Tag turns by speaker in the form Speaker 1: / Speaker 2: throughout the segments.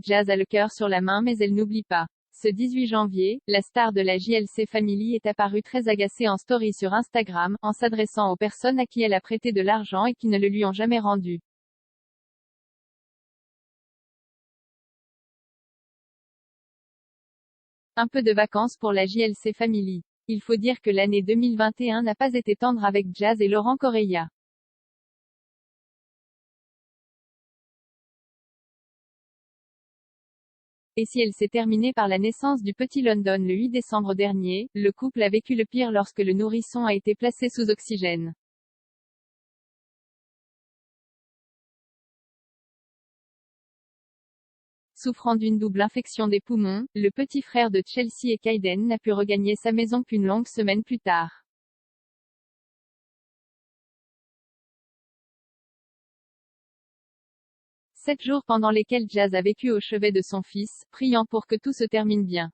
Speaker 1: Jazz a le cœur sur la main mais elle n'oublie pas. Ce 18 janvier, la star de la JLC Family est apparue très agacée en story sur Instagram, en s'adressant aux personnes à qui elle a prêté de l'argent et qui ne le lui ont jamais rendu. Un peu de vacances pour la JLC Family. Il faut dire que l'année 2021 n'a pas été tendre avec Jazz et Laurent Correia. Et si elle s'est terminée par la naissance du petit London le 8 décembre dernier, le couple a vécu le pire lorsque le nourrisson a été placé sous oxygène. Souffrant d'une double infection des poumons, le petit frère de Chelsea et Kayden n'a pu regagner sa maison qu'une longue semaine plus tard. Sept jours pendant lesquels Jazz a vécu au chevet de son fils, priant pour que tout se termine bien.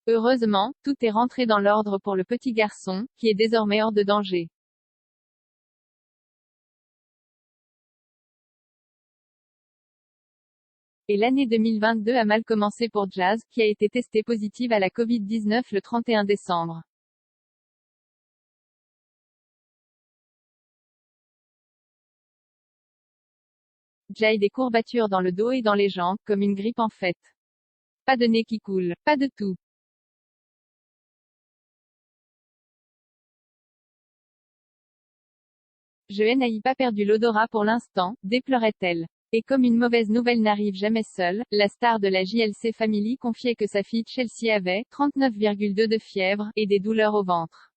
Speaker 1: Heureusement, tout est rentré dans l'ordre pour le petit garçon, qui est désormais hors de danger. Et l'année 2022 a mal commencé pour Jazz, qui a été testée positive à la Covid-19 le 31 décembre. Jay des courbatures dans le dos et dans les jambes, comme une grippe en fait. Pas de nez qui coule, pas de tout. Je n'ai pas perdu l'odorat pour l'instant, déplorait-elle. Et comme une mauvaise nouvelle n'arrive jamais seule, la star de la JLC Family confiait que sa fille Chelsea avait 39,2 de fièvre, et des douleurs au ventre.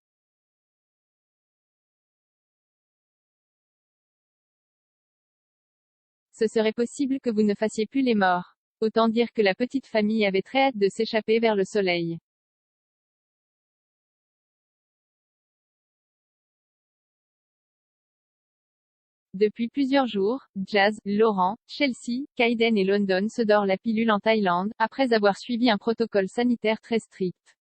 Speaker 1: Ce serait possible que vous ne fassiez plus les morts. Autant dire que la petite famille avait très hâte de s'échapper vers le soleil. Depuis plusieurs jours, Jazz, Laurent, Chelsea, Kayden et London se dorent la pilule en Thaïlande, après avoir suivi un protocole sanitaire très strict.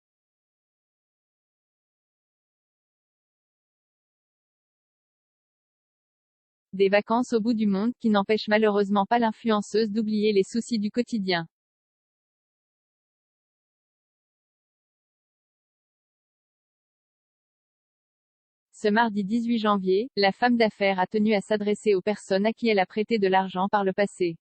Speaker 1: Des vacances au bout du monde, qui n'empêchent malheureusement pas l'influenceuse d'oublier les soucis du quotidien. Ce mardi 18 janvier, la femme d'affaires a tenu à s'adresser aux personnes à qui elle a prêté de l'argent par le passé.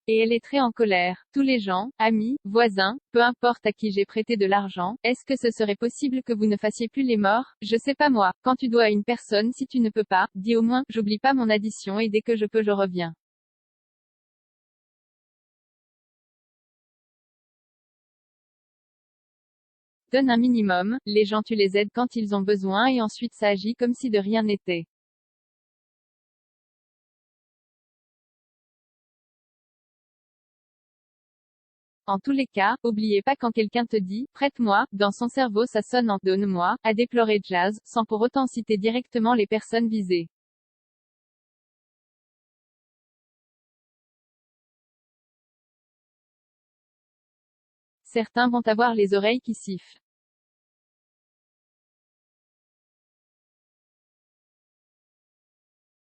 Speaker 1: Et elle est très en colère. Tous les gens, amis, voisins, peu importe à qui j'ai prêté de l'argent, est-ce que ce serait possible que vous ne fassiez plus les morts? Je sais pas moi. Quand tu dois à une personne si tu ne peux pas, dis au moins, j'oublie pas mon addition et dès que je peux je reviens. Donne un minimum, les gens tu les aides quand ils ont besoin et ensuite ça agit comme si de rien n'était. En tous les cas, oubliez pas quand quelqu'un te dit, prête-moi, dans son cerveau ça sonne en donne-moi, a déploré Jazz, sans pour autant citer directement les personnes visées. Certains vont avoir les oreilles qui sifflent.